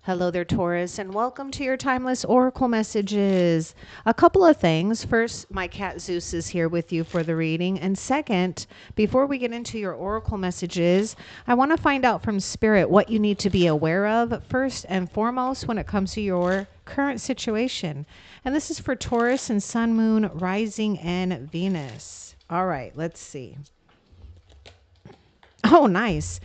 Hello there, Taurus, and welcome to your timeless oracle messages. A couple of things. First, my cat Zeus is here with you for the reading. And second, before we get into your oracle messages, I want to find out from Spirit what you need to be aware of first and foremost when it comes to your current situation. And this is for Taurus and Sun, Moon, Rising, and Venus. All right, let's see. Oh, nice.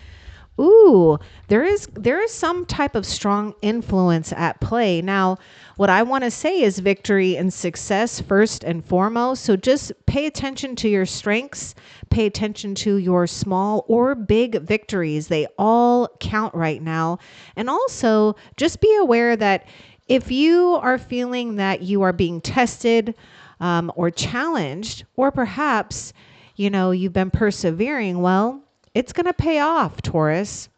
Ooh, there is some type of strong influence at play. Now, what I want to say is victory and success first and foremost. So just pay attention to your strengths, pay attention to your small or big victories. They all count right now. And also just be aware that if you are feeling that you are being tested or challenged, or perhaps, you've been persevering, well, it's going to pay off, Taurus.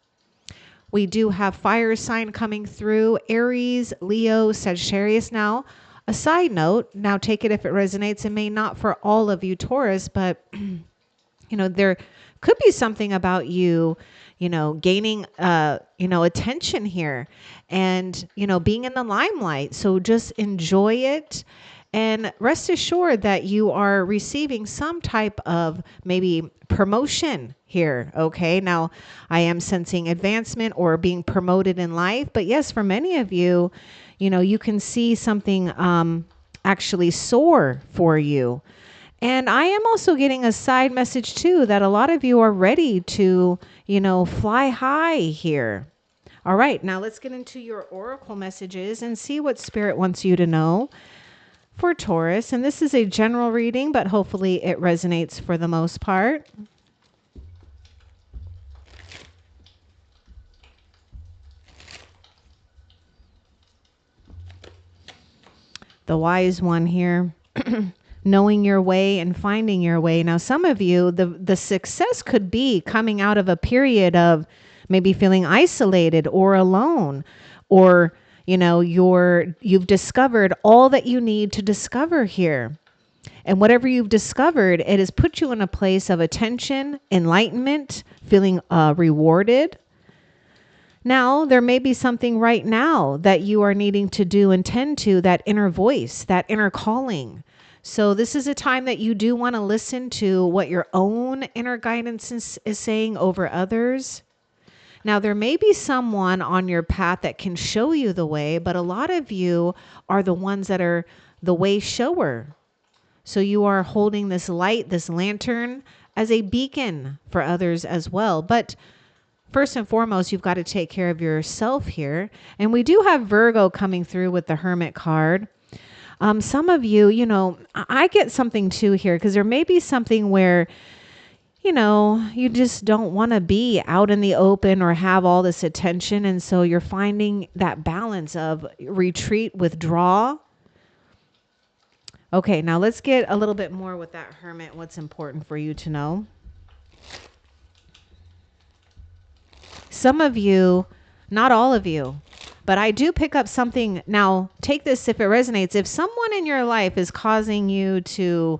We do have fire sign coming through, Aries, Leo, Sagittarius. Now, a side note, now take it if it resonates. It may not for all of you, Taurus, but, there could be something about you, gaining, attention here and, being in the limelight. So just enjoy it. And rest assured that you are receiving some type of maybe promotion here. Okay. Now I am sensing advancement or being promoted in life. But yes, for many of you, you can see something actually soar for you. And I am also getting a side message too, that a lot of you are ready to, fly high here. All right. Now let's get into your oracle messages and see what Spirit wants you to know for Taurus. And this is a general reading, but hopefully it resonates for the most part. The wise one here, knowing your way and finding your way. Now, some of you, the success could be coming out of a period of maybe feeling isolated or alone, or you've discovered all that you need to discover here. And whatever you've discovered, it has put you in a place of attention, enlightenment, feeling rewarded. Now, there may be something right now that you are needing to do and tend to, that inner voice, that inner calling. So this is a time that you do want to listen to what your own inner guidance is saying over others. Now, there may be someone on your path that can show you the way, but a lot of you are the ones that are the way shower. So you are holding this light, this lantern, as a beacon for others as well. But first and foremost, you've got to take care of yourself here. And we do have Virgo coming through with the Hermit card. Some of you, I get something too here, because there may be something where, you just don't want to be out in the open or have all this attention. And so you're finding that balance of retreat, withdraw. Okay, now let's get a little bit more with that Hermit, what's important for you to know. Some of you, not all of you, but I do pick up something. Now, take this if it resonates. If someone in your life is causing you to,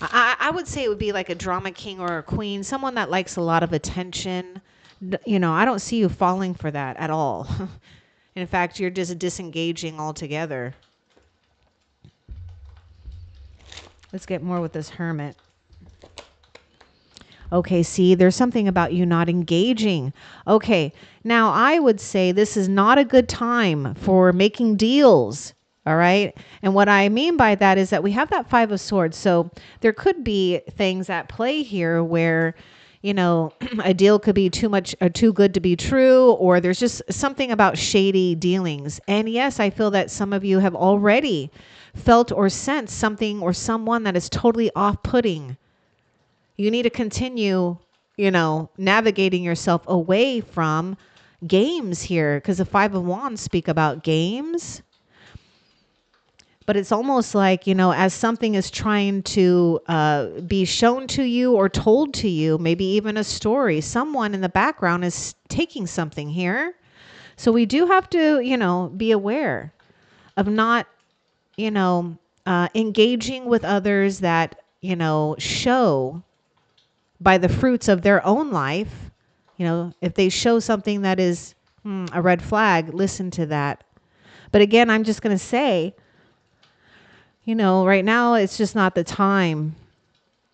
I would say it would be like a drama king or a queen, someone that likes a lot of attention. I don't see you falling for that at all. In fact, you're just disengaging altogether. Let's get more with this Hermit. Okay, see, there's something about you not engaging. Okay, now I would say this is not a good time for making deals. All right. And what I mean by that is that we have that Five of Swords. So there could be things at play here where, a deal could be too much or too good to be true, or there's just something about shady dealings. And yes, I feel that some of you have already felt or sensed something or someone that is totally off-putting. You need to continue, navigating yourself away from games here, because the Five of Wands speak about games. But it's almost like, as something is trying to be shown to you or told to you, maybe even a story, someone in the background is taking something here. So we do have to, be aware of not, engaging with others that, show by the fruits of their own life. If they show something that is A red flag. Listen to that. But again, I'm just going to say, right now it's just not the time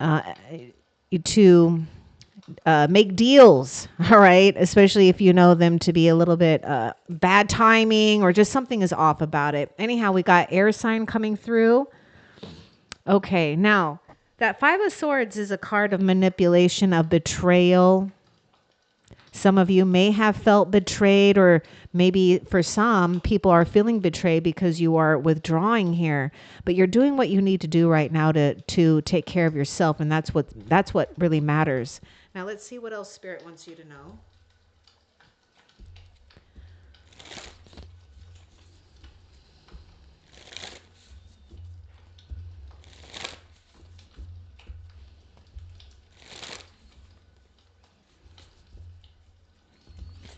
uh, to make deals. All right. Especially if you know them to be a little bit bad timing or just something is off about it. Anyhow, we got air sign coming through. Okay. Now, that Five of Swords is a card of manipulation, of betrayal. Some of you may have felt betrayed, or maybe for some people are feeling betrayed because you are withdrawing here, but you're doing what you need to do right now to take care of yourself. And that's what really matters. Now let's see what else Spirit wants you to know.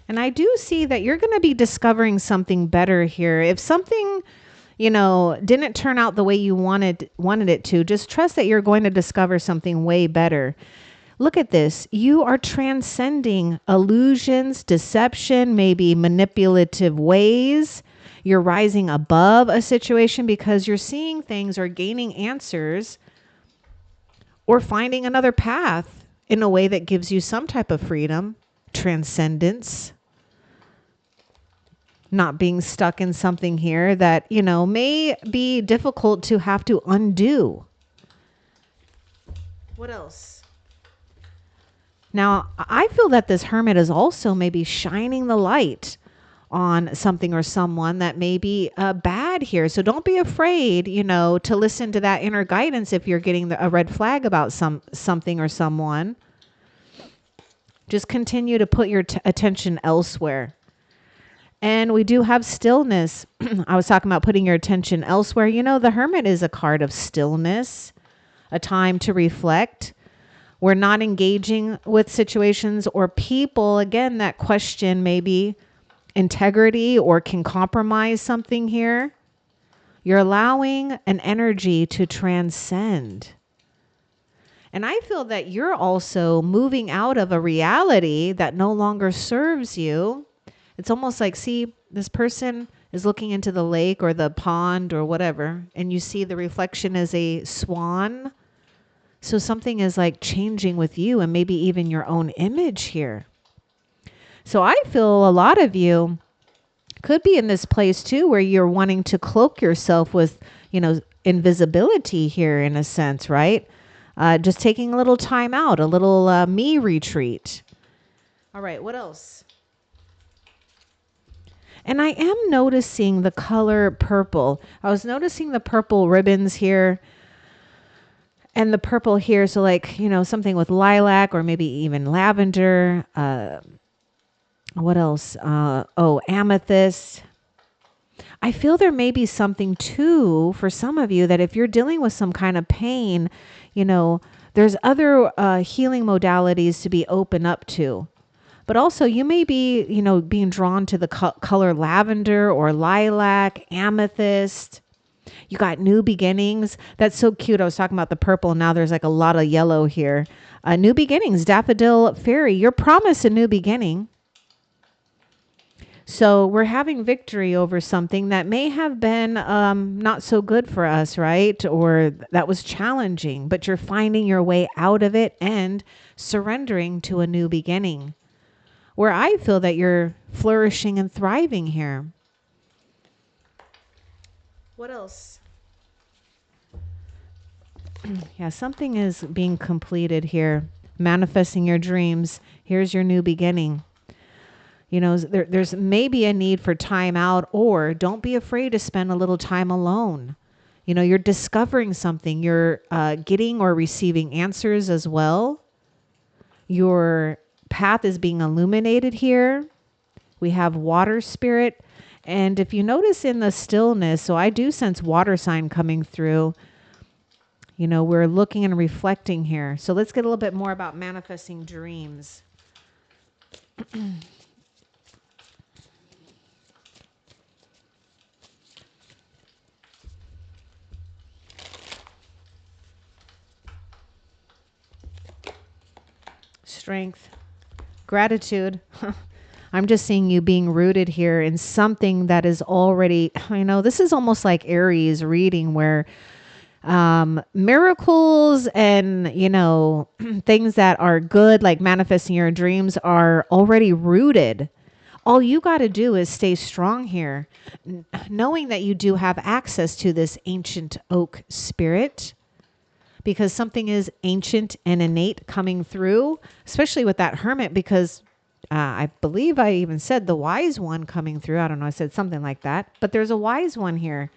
And I do see that you're going to be discovering something better here. If something, didn't turn out the way you wanted it to, just trust that you're going to discover something way better. Look at this. You are transcending illusions, deception, maybe manipulative ways. You're rising above a situation because you're seeing things or gaining answers or finding another path in a way that gives you some type of freedom, transcendence. Not being stuck in something here that, may be difficult to have to undo. What else? Now, I feel that this Hermit is also maybe shining the light on something or someone that may be bad here. So don't be afraid, to listen to that inner guidance if you're getting a red flag about something or someone. Just continue to put your attention elsewhere. And we do have stillness. I was talking about putting your attention elsewhere. The Hermit is a card of stillness, a time to reflect. We're not engaging with situations or people, again, that question maybe integrity or can compromise something here. You're allowing an energy to transcend. And I feel that you're also moving out of a reality that no longer serves you. It's almost like, see, this person is looking into the lake or the pond or whatever, and you see the reflection as a swan. So something is like changing with you and maybe even your own image here. So I feel a lot of you could be in this place too, where you're wanting to cloak yourself with, invisibility here in a sense, right? Just taking a little time out, a little me retreat. All right, what else? And I am noticing the color purple. I was noticing the purple ribbons here and the purple here. So like, something with lilac or maybe even lavender. What else? Amethyst. I feel there may be something too for some of you that if you're dealing with some kind of pain, there's other healing modalities to be open up to. But also you may be, being drawn to the color lavender or lilac, amethyst. You got new beginnings. That's so cute. I was talking about the purple. Now there's like a lot of yellow here. New beginnings, daffodil fairy. You're promised a new beginning. So we're having victory over something that may have been not so good for us, right? Or that was challenging, but you're finding your way out of it and surrendering to a new beginning, where I feel that you're flourishing and thriving here. What else? Yeah, something is being completed here. Manifesting your dreams. Here's your new beginning. There's maybe a need for time out, or don't be afraid to spend a little time alone. You're discovering something. You're getting or receiving answers as well. Your path is being illuminated here. We have water spirit. And if you notice in the stillness, so I do sense water sign coming through. We're looking and reflecting here. So let's get a little bit more about manifesting dreams. Strength, gratitude. I'm just seeing you being rooted here in something that is already, I know this is almost like Aries reading where miracles and, things that are good, like manifesting your dreams, are already rooted. All you got to do is stay strong here, knowing that you do have access to this ancient oak spirit, because something is ancient and innate coming through, especially with that hermit, because I believe I even said the wise one coming through. I don't know. I said something like that, but there's a wise one here.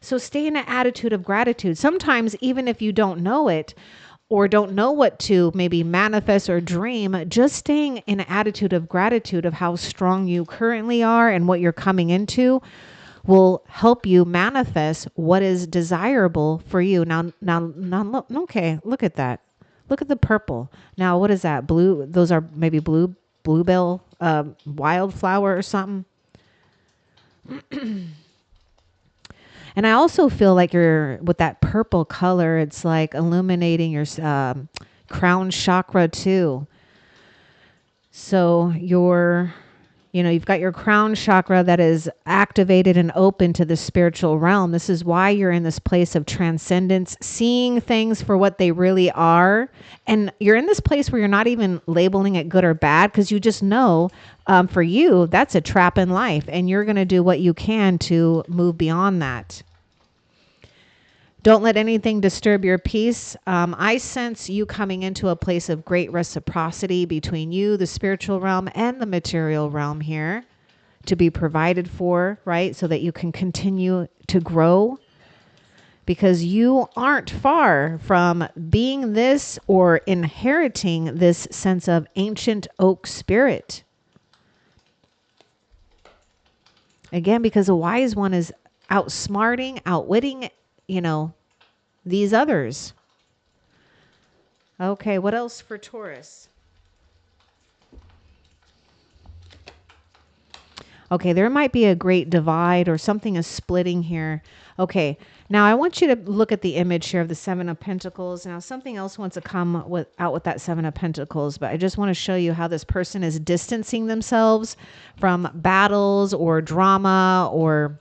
So stay in an attitude of gratitude. Sometimes, even if you don't know it or don't know what to maybe manifest or dream, just staying in an attitude of gratitude of how strong you currently are and what you're coming into will help you manifest what is desirable for you. Now, look, okay, look at that. Look at the purple. Now, what is that? Blue? Those are maybe bluebell, wildflower or something. And I also feel like you're with that purple color, it's like illuminating your crown chakra too. So you've got your crown chakra that is activated and open to the spiritual realm. This is why you're in this place of transcendence, seeing things for what they really are. And you're in this place where you're not even labeling it good or bad, because you just know for you, that's a trap in life. And you're going to do what you can to move beyond that. Don't let anything disturb your peace. I sense you coming into a place of great reciprocity between you, the spiritual realm, and the material realm here, to be provided for, right? So that you can continue to grow, because you aren't far from being this or inheriting this sense of ancient oak spirit. Again, because a wise one is outsmarting, outwitting, these others. Okay, what else for Taurus? Okay, there might be a great divide or something is splitting here. Okay, now I want you to look at the image here of the Seven of Pentacles. Now something else wants to come out with that Seven of Pentacles, but I just want to show you how this person is distancing themselves from battles or drama or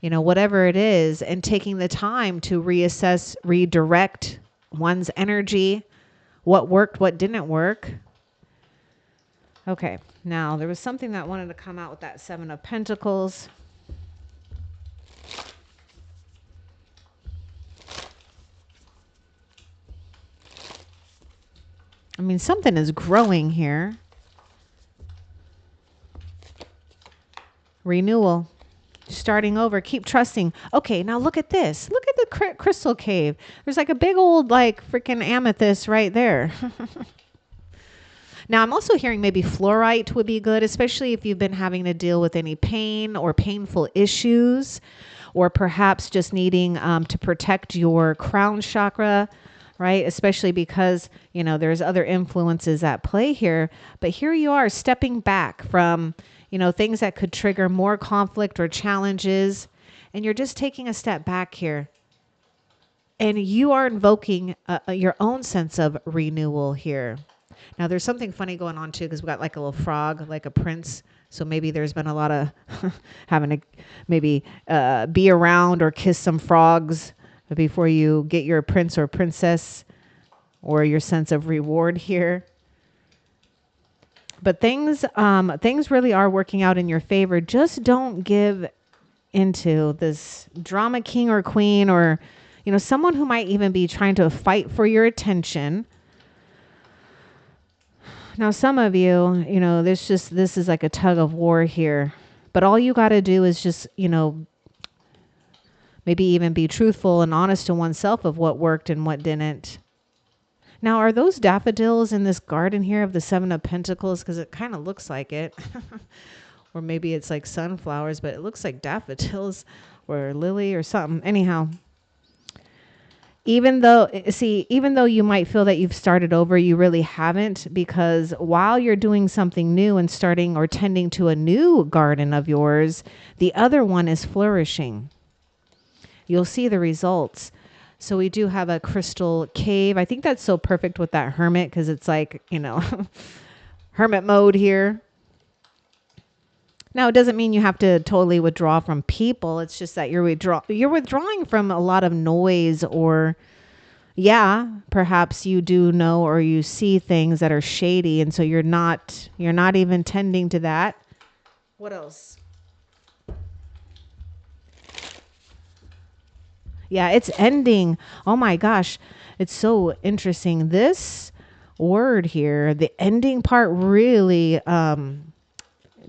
whatever it is, and taking the time to reassess, redirect one's energy, what worked, what didn't work. Okay, now there was something that wanted to come out with that Seven of Pentacles. I mean, something is growing here. Renewal. Starting over, keep trusting. Okay, now look at this. Look at the crystal cave. There's like a big old freaking amethyst right there. Now I'm also hearing maybe fluorite would be good, especially if you've been having to deal with any pain or painful issues, or perhaps just needing to protect your crown chakra, right? Especially because, there's other influences at play here. But here you are stepping back from things that could trigger more conflict or challenges. And you're just taking a step back here. And you are invoking your own sense of renewal here. Now, there's something funny going on, too, because we got like a little frog, like a prince. So maybe there's been a lot of having to maybe be around or kiss some frogs before you get your prince or princess or your sense of reward here. But things really are working out in your favor. Just don't give into this drama king or queen, or, someone who might even be trying to fight for your attention. Now, some of you, this is like a tug of war here. But all you got to do is just, maybe even be truthful and honest to oneself of what worked and what didn't. Now, are those daffodils in this garden here of the Seven of Pentacles? Because it kind of looks like it. Or maybe it's like sunflowers, but it looks like daffodils or lily or something. Anyhow, even though you might feel that you've started over, you really haven't, because while you're doing something new and starting or tending to a new garden of yours, the other one is flourishing. You'll see the results. So we do have a crystal cave. I think that's so perfect with that hermit, because it's like, hermit mode here. Now, it doesn't mean you have to totally withdraw from people. It's just that you're withdrawing from a lot of noise, or yeah, perhaps you do know or you see things that are shady, and so you're not even tending to that. What else? Yeah, it's ending. Oh my gosh. It's so interesting. This word here, the ending part really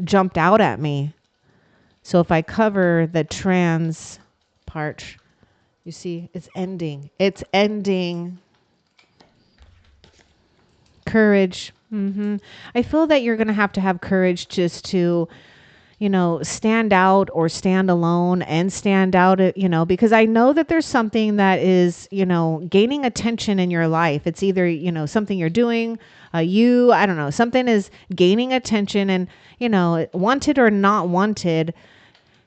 jumped out at me. So if I cover the trans part, you see, it's ending. It's ending. Courage. I feel that you're going to have courage just to, stand out or stand alone and stand out, because I know that there's something that is, gaining attention in your life. It's either, something you're doing, I don't know, something is gaining attention and, wanted or not wanted.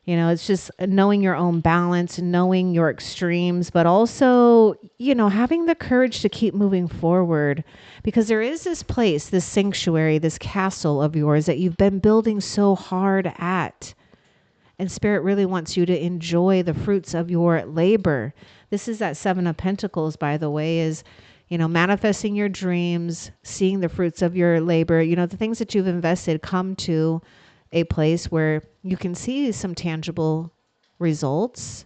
It's just knowing your own balance, knowing your extremes, but also, having the courage to keep moving forward, because there is this place, this sanctuary, this castle of yours that you've been building so hard at. And Spirit really wants you to enjoy the fruits of your labor. This is that Seven of Pentacles, by the way, is, manifesting your dreams, seeing the fruits of your labor, the things that you've invested come to a place where you can see some tangible results.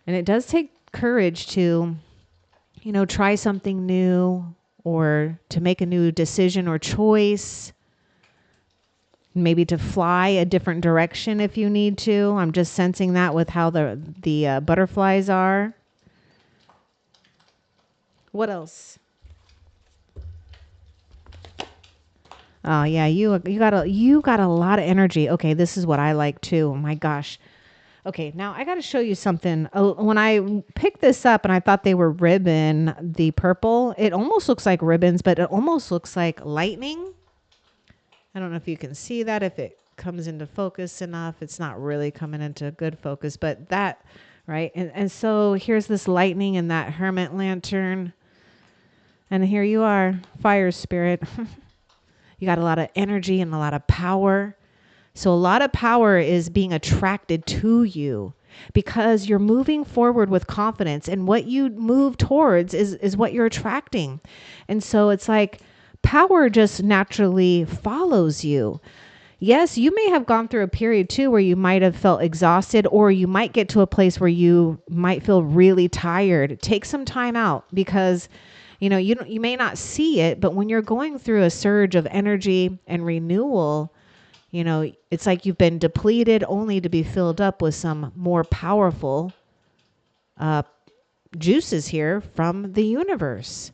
And it does take courage to, try something new or to make a new decision or choice. Maybe to fly a different direction if you need to. I'm just sensing that with how the butterflies are. What else? Oh yeah, you got a lot of energy. Okay, this is what I like too. Oh my gosh. Okay, now I got to show you something. When I picked this up and I thought they were ribbon, the purple, it almost looks like ribbons, but it almost looks like lightning. I don't know if you can see that, if it comes into focus enough. It's not really coming into good focus, but that, right? And so here's this lightning and that hermit lantern. And here you are, fire spirit. You got a lot of energy and a lot of power. So a lot of power is being attracted to you because you're moving forward with confidence, and what you move towards is what you're attracting. And so it's like power just naturally follows you. Yes, you may have gone through a period too where you might have felt exhausted, or you might get to a place where you might feel really tired. Take some time out, because you may not see it, but when you're going through a surge of energy and renewal, it's like you've been depleted only to be filled up with some more powerful juices here from the universe.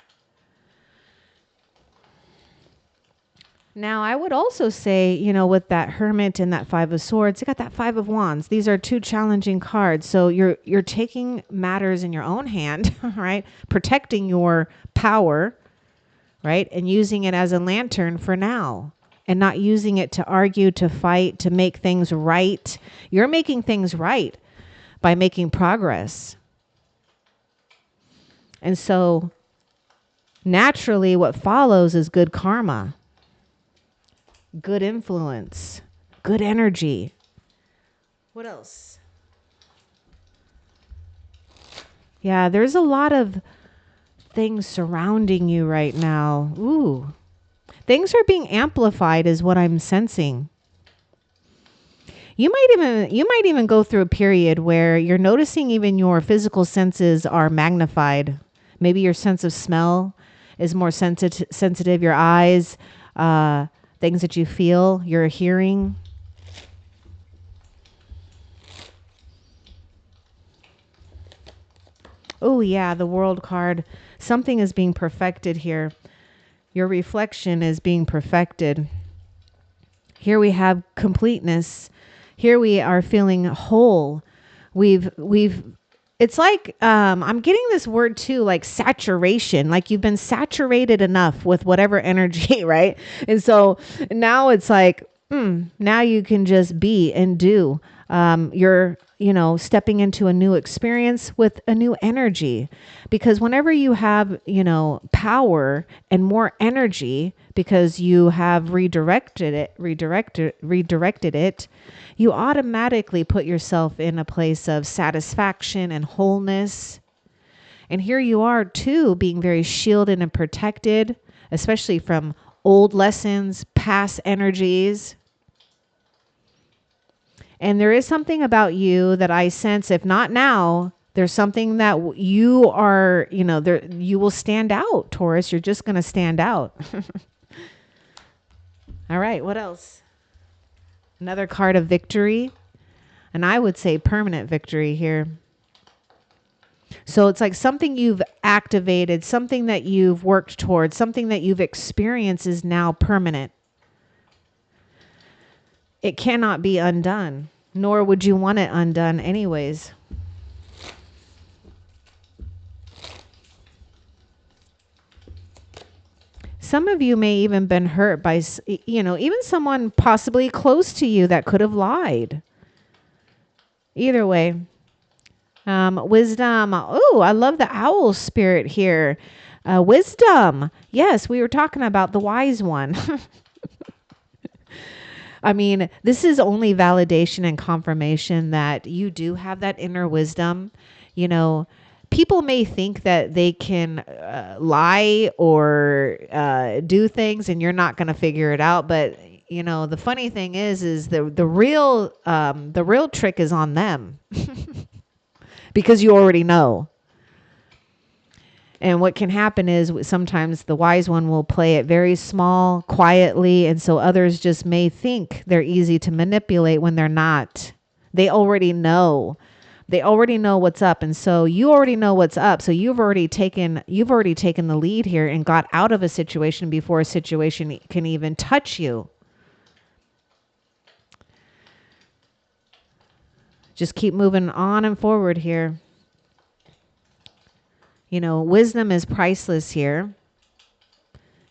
Now, I would also say, with that Hermit and that Five of Swords, you got that Five of Wands. These are two challenging cards. So you're taking matters in your own hand, right? Protecting your power, right? And using it as a lantern for now, and not using it to argue, to fight, to make things right. You're making things right by making progress. And so naturally what follows is good karma, good influence, good energy. What else? Yeah, there's a lot of things surrounding you right now. Ooh. Things are being amplified is what I'm sensing. You might even go through a period where you're noticing even your physical senses are magnified. Maybe your sense of smell is more sensitive, your eyes, things that you feel, your hearing. Oh yeah, the World card. Something is being perfected here. Your reflection is being perfected. Here we have completeness. Here we are feeling whole. It's like, I'm getting this word too, like saturation, like you've been saturated enough with whatever energy, right? And so now it's like, Now you can just be and do. You're, stepping into a new experience with a new energy. Because whenever you have, power and more energy, because you have redirected it, you automatically put yourself in a place of satisfaction and wholeness. And here you are too, being very shielded and protected, especially from old lessons, past energies. And there is something about you that I sense, if not now, there's something that you are, there, you will stand out, Taurus. You're just going to stand out. All right. What else? Another card of victory. And I would say permanent victory here. So it's like something you've activated, something that you've worked towards, something that you've experienced is now permanent. It cannot be undone, nor would you want it undone anyways. Some of you may even been hurt by, even someone possibly close to you that could have lied. Either way. Wisdom. Oh, I love the owl spirit here. Wisdom. Yes, we were talking about the wise one. I mean, this is only validation and confirmation that you do have that inner wisdom. People may think that they can lie or do things and you're not going to figure it out. But, the funny thing is the real trick is on them because you already know. And what can happen is sometimes the wise one will play it very small, quietly. And so others just may think they're easy to manipulate when they're not. They already know. They already know what's up. And so you already know what's up. So you've already taken the lead here and got out of a situation before a situation can even touch you. Just keep moving on and forward here. Wisdom is priceless here.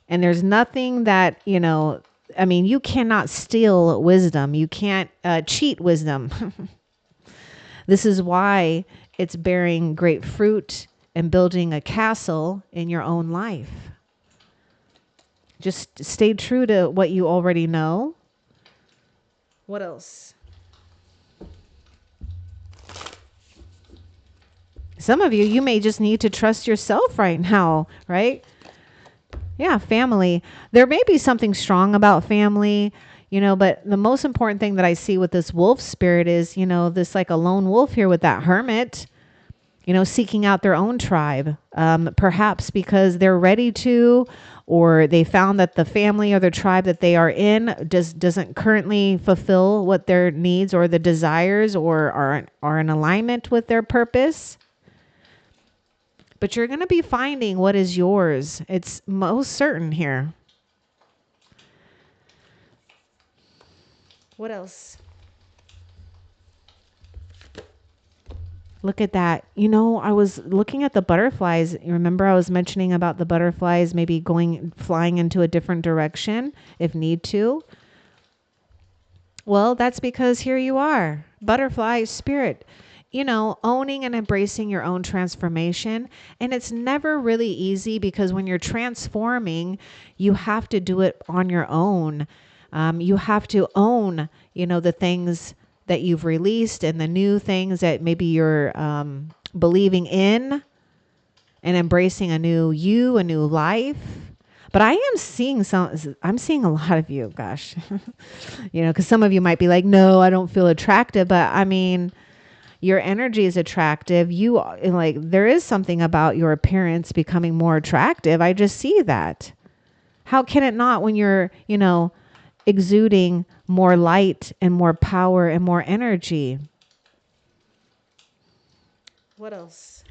And there's nothing that, you cannot steal wisdom. You can't cheat wisdom. This is why it's bearing great fruit and building a castle in your own life. Just stay true to what you already know. What else? Some of you may just need to trust yourself right now, right? Yeah, family. There may be something strong about family, but the most important thing that I see with this wolf spirit is, this like a lone wolf here with that hermit, seeking out their own tribe, perhaps because they're ready to, or they found that the family or the tribe that they are in doesn't currently fulfill what their needs or the desires or are in alignment with their purpose. But you're going to be finding what is yours. It's most certain here. What else? Look at that. I was looking at the butterflies. You remember I was mentioning about the butterflies maybe flying into a different direction if need to? Well, that's because here you are. Butterfly spirit. Owning and embracing your own transformation. And it's never really easy because when you're transforming, you have to do it on your own. You have to own, the things that you've released and the new things that maybe you're believing in and embracing a new you, a new life. But I'm seeing a lot of you, gosh, because some of you might be like, no, I don't feel attractive. But I mean, your energy is attractive. There is something about your appearance becoming more attractive. I just see that. How can it not when you're, exuding more light and more power and more energy? What else?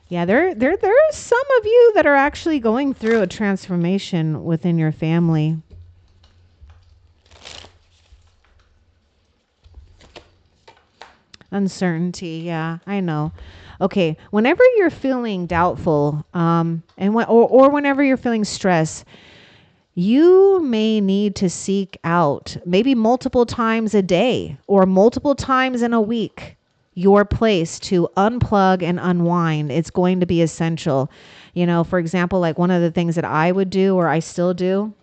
Yeah, there are some of you that are actually going through a transformation within your family. Uncertainty. Yeah, I know. Okay. Whenever you're feeling doubtful, or whenever you're feeling stress, you may need to seek out maybe multiple times a day or multiple times in a week your place to unplug and unwind. It's going to be essential. You know, for example, like one of the things that I would do, or I still do,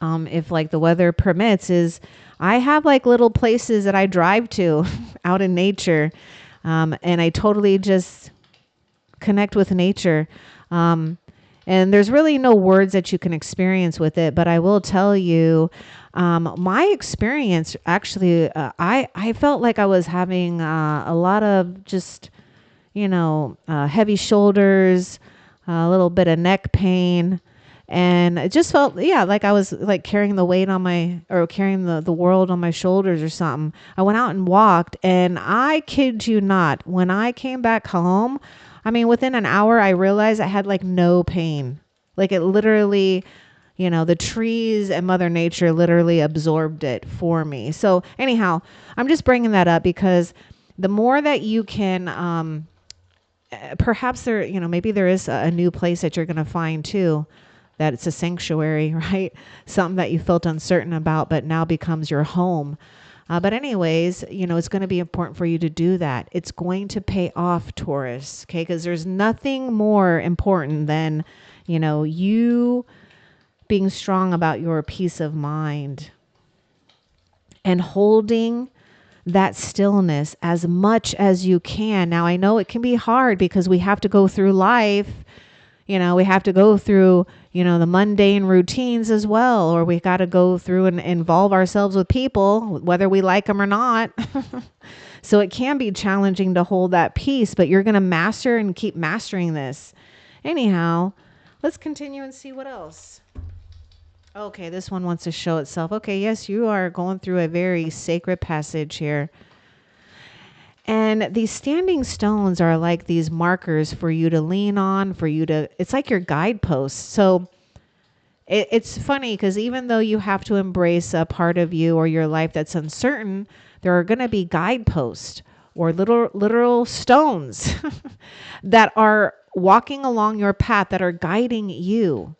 if like the weather permits, is I have like little places that I drive to out in nature. And I totally just connect with nature. And there's really no words that you can experience with it, but I will tell you, my experience actually, I felt like I was having a lot of just, heavy shoulders, a little bit of neck pain. And it just felt, yeah, like I was like carrying the weight on or carrying the world on my shoulders or something. I went out and walked, and I kid you not, when I came back home, I mean, within an hour, I realized I had like no pain. Like it literally, the trees and Mother Nature literally absorbed it for me. So anyhow, I'm just bringing that up because the more that you can, perhaps maybe there is a new place that you're going to find too, that it's a sanctuary, right? Something that you felt uncertain about, but now becomes your home. But anyways, it's going to be important for you to do that. It's going to pay off, Taurus, okay? Because there's nothing more important than, you being strong about your peace of mind and holding that stillness as much as you can. Now, I know it can be hard because we have to go through life. We have to go through, the mundane routines as well, or we got to go through and involve ourselves with people, whether we like them or not. So it can be challenging to hold that peace, but you're going to master and keep mastering this. Anyhow, let's continue and see what else. Okay, this one wants to show itself. Okay, yes, you are going through a very sacred passage here. And these standing stones are like these markers for you to lean on, it's like your guideposts. So it's funny because even though you have to embrace a part of you or your life that's uncertain, there are going to be guideposts or literal stones that are walking along your path that are guiding you.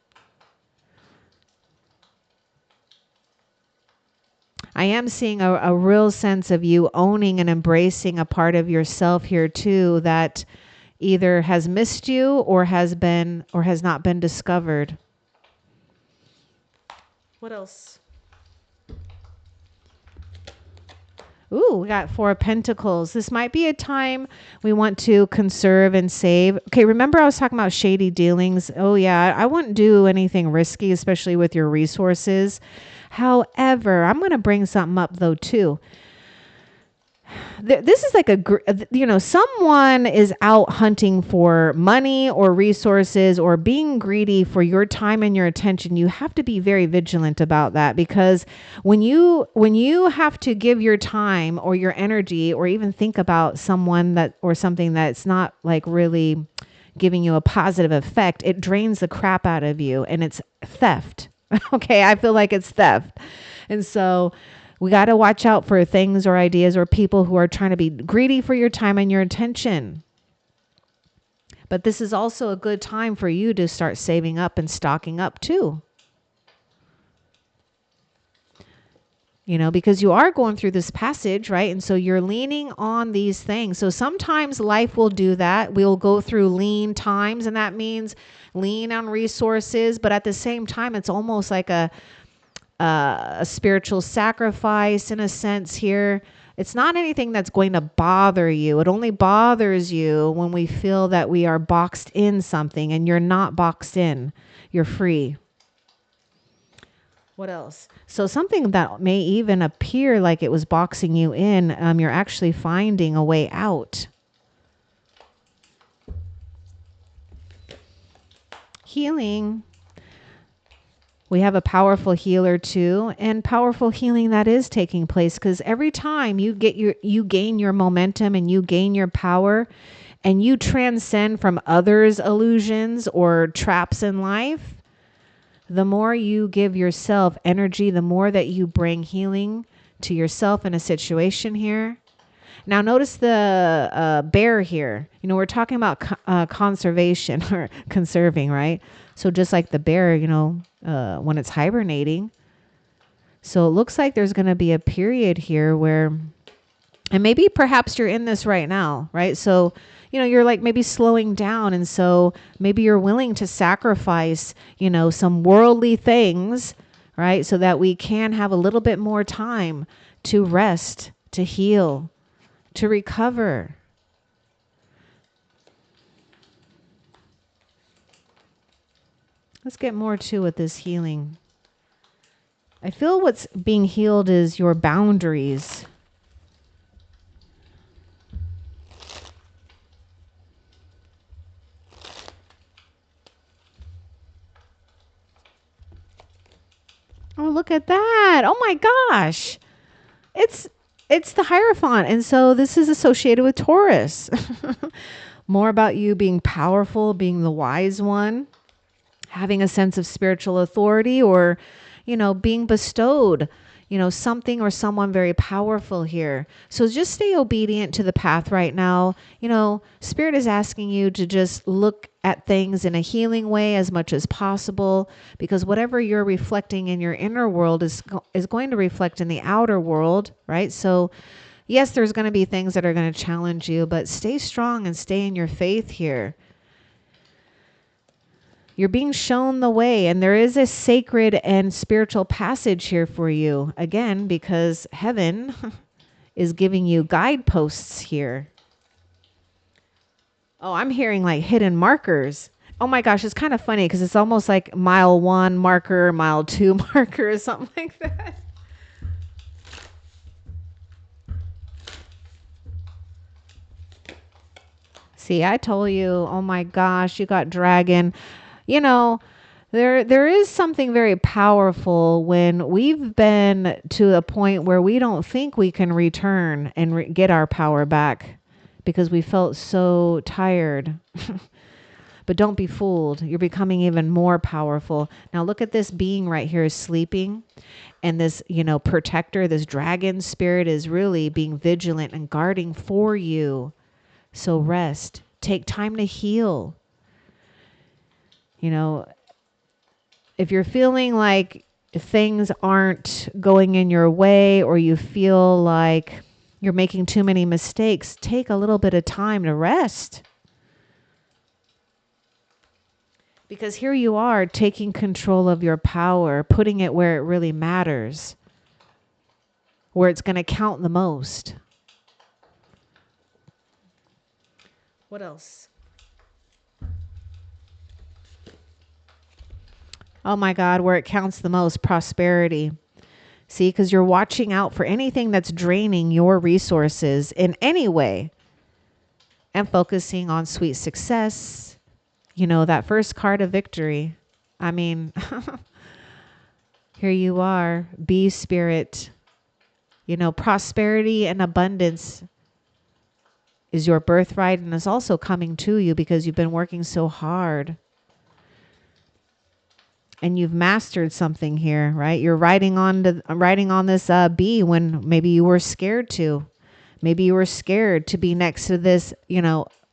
I am seeing a real sense of you owning and embracing a part of yourself here too that either has missed you or has not been discovered. What else? Ooh, we got 4 of Pentacles. This might be a time we want to conserve and save. Okay, remember I was talking about shady dealings? Oh yeah, I wouldn't do anything risky, especially with your resources. However, I'm going to bring something up though too. This is like someone is out hunting for money or resources or being greedy for your time and your attention. You have to be very vigilant about that, because when you have to give your time or your energy or even think about someone or something that's not like really giving you a positive effect, it drains the crap out of you, and it's theft. Okay, I feel like it's theft. And so we got to watch out for things or ideas or people who are trying to be greedy for your time and your attention. But this is also a good time for you to start saving up and stocking up too. Because you are going through this passage, right? And so you're leaning on these things. So sometimes life will do that. We'll go through lean times, and that means lean on resources. But at the same time, it's almost like a spiritual sacrifice in a sense here. It's not anything that's going to bother you. It only bothers you when we feel that we are boxed in something, and you're not boxed in. You're free. What else? So something that may even appear like it was boxing you in, you're actually finding a way out. Healing. We have a powerful healer too, and powerful healing that is taking place, because every time you gain your momentum and you gain your power and you transcend from others' illusions or traps in life, the more you give yourself energy, the more that you bring healing to yourself in a situation here. Now notice the bear here. We're talking about conservation or conserving, right? So just like the bear, when it's hibernating. So it looks like there's going to be a period here where, and maybe perhaps you're in this right now, right? So, you're like maybe slowing down. And so maybe you're willing to sacrifice, some worldly things, right? So that we can have a little bit more time to rest, to heal, to recover. Let's get more to with this healing. I feel what's being healed is your boundaries. Oh, look at that. Oh my gosh. It's the Hierophant. And so this is associated with Taurus. More about you being powerful, being the wise one, having a sense of spiritual authority, or, being bestowed, something or someone very powerful here. So just stay obedient to the path right now. Spirit is asking you to just look at things in a healing way as much as possible, because whatever you're reflecting in your inner world is going to reflect in the outer world, right? So yes, there's going to be things that are going to challenge you, but stay strong and stay in your faith here. You're being shown the way, and there is a sacred and spiritual passage here for you. Again, because heaven is giving you guideposts here. Oh, I'm hearing like hidden markers. Oh my gosh, it's kind of funny because it's almost like mile 1 marker, mile 2 marker, or something like that. See, I told you, oh my gosh, you got dragon. There is something very powerful when we've been to a point where we don't think we can return and get our power back because we felt so tired. But don't be fooled. You're becoming even more powerful. Now look at this being right here is sleeping. And this, protector, this dragon spirit is really being vigilant and guarding for you. So rest. Take time to heal. If you're feeling like things aren't going in your way, or you feel like you're making too many mistakes, take a little bit of time to rest. Because here you are taking control of your power, putting it where it really matters, where it's going to count the most. What else? Oh my God, where it counts the most, prosperity. See, because you're watching out for anything that's draining your resources in any way, and focusing on sweet success. That first card of victory. I mean, here you are, bee spirit. Prosperity and abundance is your birthright, and it's also coming to you because you've been working so hard. And you've mastered something here, right? You're riding on this bee when maybe you were scared to. Maybe you were scared to be next to this,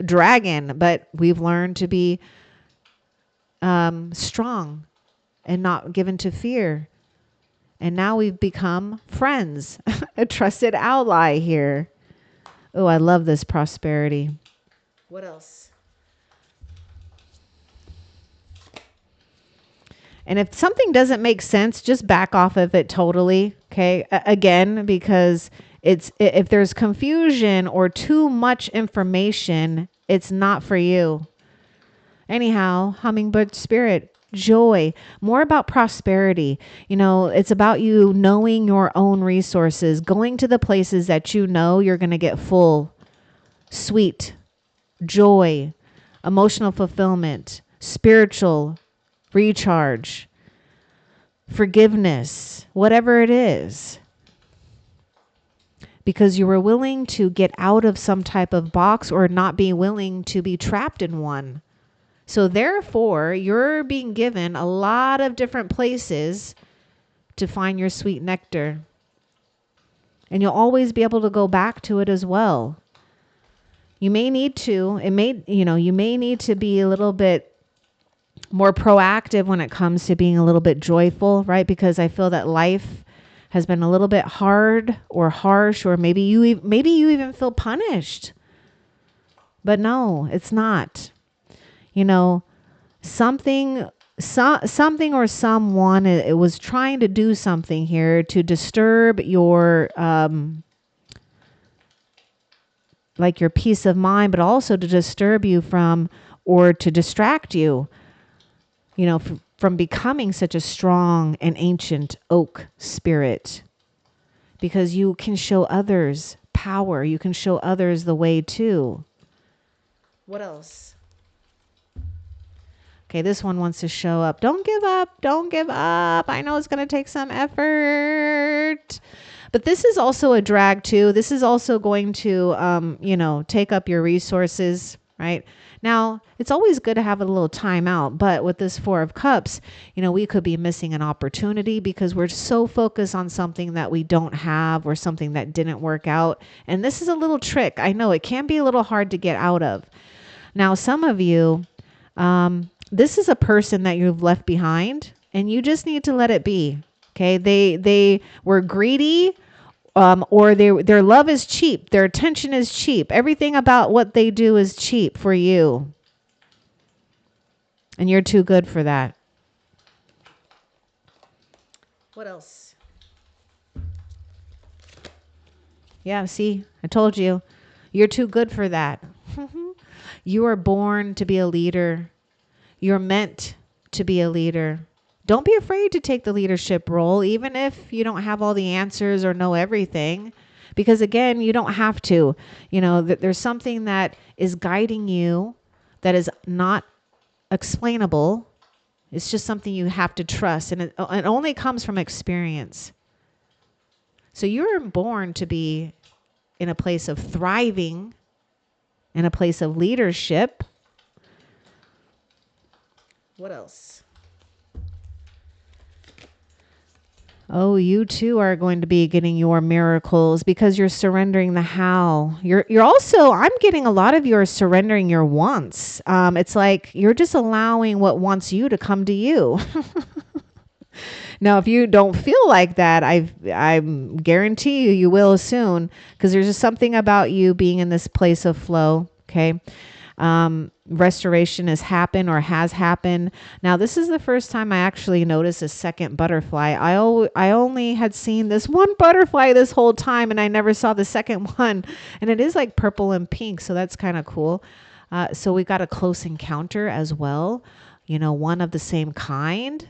dragon, but we've learned to be strong and not given to fear. And now we've become friends, a trusted ally here. Oh, I love this prosperity. What else? And if something doesn't make sense, just back off of it totally. Okay. Again, because if there's confusion or too much information, it's not for you. Anyhow, hummingbird spirit, joy, more about prosperity. It's about you knowing your own resources, going to the places that you're going to get full, sweet, joy, emotional fulfillment, spiritual recharge, forgiveness, whatever it is. Because you were willing to get out of some type of box or not be willing to be trapped in one. So therefore, you're being given a lot of different places to find your sweet nectar. And you'll always be able to go back to it as well. You may need to, you may need to be a little bit more proactive when it comes to being a little bit joyful, right? Because I feel that life has been a little bit hard or harsh, or maybe you even feel punished. But no, it's not. You know, something or someone, it was trying to do something here to disturb your like your peace of mind, but also to disturb you from, or to distract you, from becoming such a strong and ancient oak spirit. Because you can show others power. You can show others the way too. What else? Okay, this one wants to show up. Don't give up. Don't give up. I know it's going to take some effort. But this is also a drag too. This is also going to, take up your resources, right? Now, it's always good to have a little time out. But with this Four of Cups, we could be missing an opportunity because we're so focused on something that we don't have or something that didn't work out. And this is a little trick. I know it can be a little hard to get out of. Now, some of you, this is a person that you've left behind and you just need to let it be. Okay. They were greedy, or their love is cheap. Their attention is cheap. Everything about what they do is cheap for you. And you're too good for that. What else? Yeah. See, I told you, you're too good for that. You are born to be a leader. You're meant to be a leader. Don't be afraid to take the leadership role, even if you don't have all the answers or know everything. Because again, you don't have to. There's something that is guiding you that is not explainable. It's just something you have to trust. And it only comes from experience. So you're born to be in a place of thriving, in a place of leadership. What else? Oh, you too are going to be getting your miracles because you're surrendering the how. You're also, I'm getting a lot of you are surrendering your wants. It's like you're just allowing what wants you to come to you. Now, if you don't feel like that, I guarantee you will soon, because there's just something about you being in this place of flow. Okay. Restoration has happened or has happened. Now, this is the first time I actually noticed a second butterfly. I only had seen this one butterfly this whole time, and I never saw the second one. And it is like purple and pink, so that's kind of cool. So we got a close encounter as well. One of the same kind.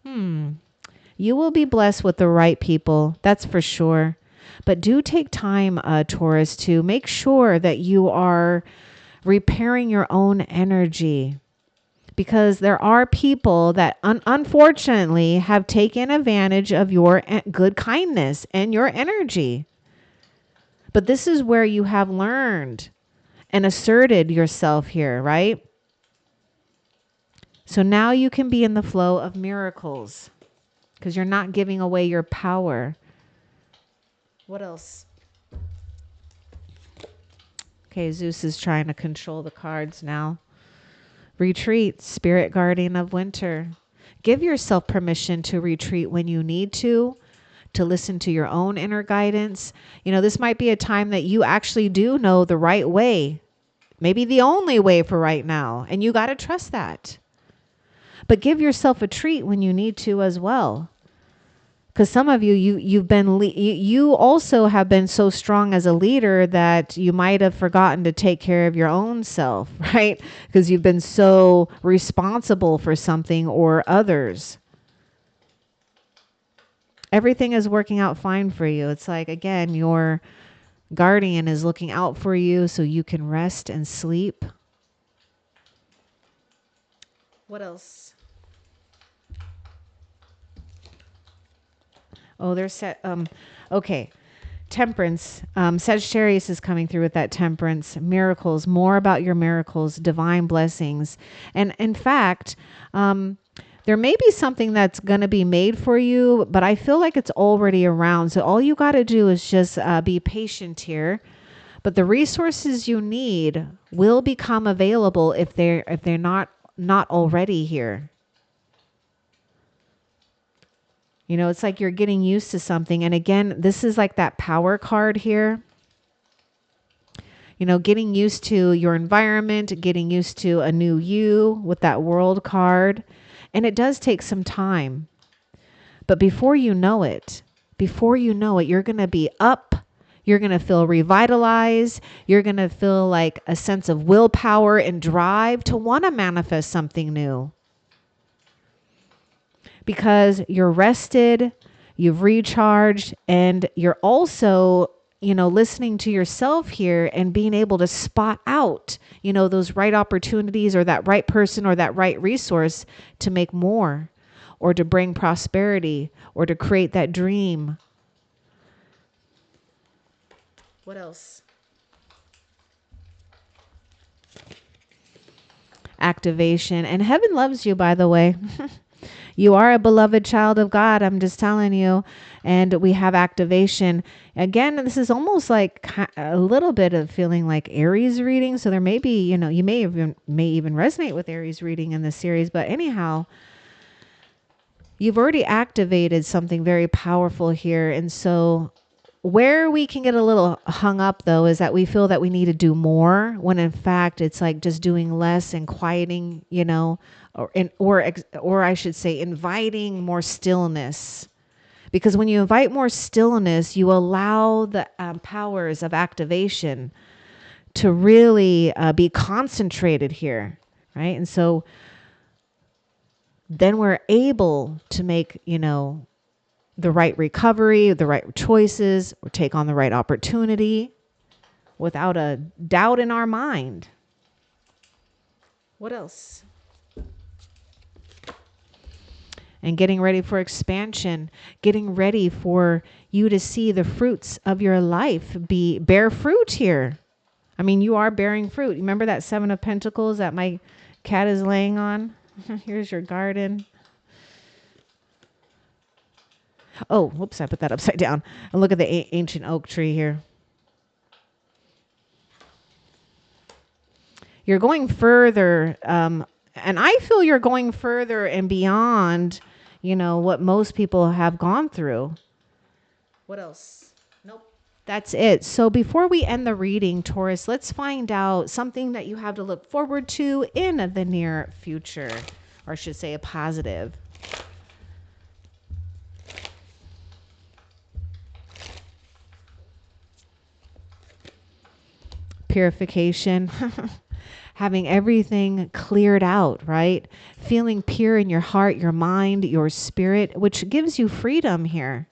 You will be blessed with the right people. That's for sure. But do take time, Taurus, to make sure that you are repairing your own energy, because there are people that unfortunately have taken advantage of your good kindness and your energy. But this is where you have learned and asserted yourself here, right? So now you can be in the flow of miracles because you're not giving away your power. What else? Okay, Zeus is trying to control the cards now. Retreat, spirit guardian of winter. Give yourself permission to retreat when you need to listen to your own inner guidance. This might be a time that you actually do know the right way, maybe the only way for right now, and you got to trust that. But give yourself a treat when you need to as well. Because some of you also have been so strong as a leader that you might have forgotten to take care of your own self, right? Because you've been so responsible for something or others. Everything is working out fine for you. It's like, again, your guardian is looking out for you so you can rest and sleep. What else? Oh, they're set. Okay. Temperance. Sagittarius is coming through with that temperance. Miracles. More about your miracles. Divine blessings. And in fact, there may be something that's going to be made for you, but I feel like it's already around. So all you got to do is just be patient here. But the resources you need will become available if they're not not already here. You know, it's like you're getting used to something. And again, this is like that power card here. You know, getting used to your environment, getting used to a new you with that world card. And it does take some time. But before you know it, you're going to be up. You're going to feel revitalized. You're going to feel like a sense of willpower and drive to want to manifest something new. Because you're rested, you've recharged, and you're also, you know, listening to yourself here and being able to spot out, you know, those right opportunities or that right person or that right resource to make more or to bring prosperity or to create that dream. What else? Activation. And heaven loves you, by the way. You are a beloved child of God. I'm just telling you. And we have activation. Again, this is almost like a little bit of feeling like Aries reading. So there may be, you know, you may even resonate with Aries reading in this series. But anyhow, you've already activated something very powerful here. And so where we can get a little hung up, though, is that we feel that we need to do more when in fact it's like just doing less and quieting, you know, or I should say inviting more stillness. Because when you invite more stillness, you allow the powers of activation to really be concentrated here, right? And so then we're able to make, you know, the right recovery, the right choices, or take on the right opportunity without a doubt in our mind. What else? And getting ready for expansion, getting ready for you to see the fruits of your life bear fruit here. I mean, you are bearing fruit. Remember that 7 of Pentacles that my cat is laying on? Here's your garden. Oh, whoops, I put that upside down. And look at the ancient oak tree here. You're going further, and I feel you're going further and beyond, you know, what most people have gone through. What else? Nope. That's it. So before we end the reading, Taurus, let's find out something that you have to look forward to in the near future, or I should say a positive. Purification. Having everything cleared out, right? Feeling pure in your heart, your mind, your spirit, which gives you freedom here.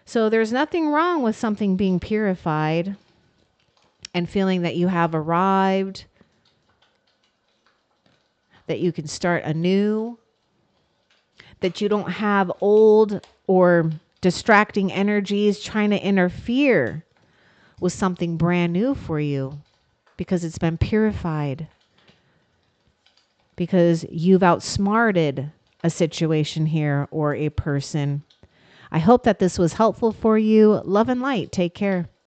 So there's nothing wrong with something being purified and feeling that you have arrived, that you can start anew, that you don't have old or distracting energies trying to interfere with something brand new for you. Because it's been purified. Because you've outsmarted a situation here or a person. I hope that this was helpful for you. Love and light. Take care.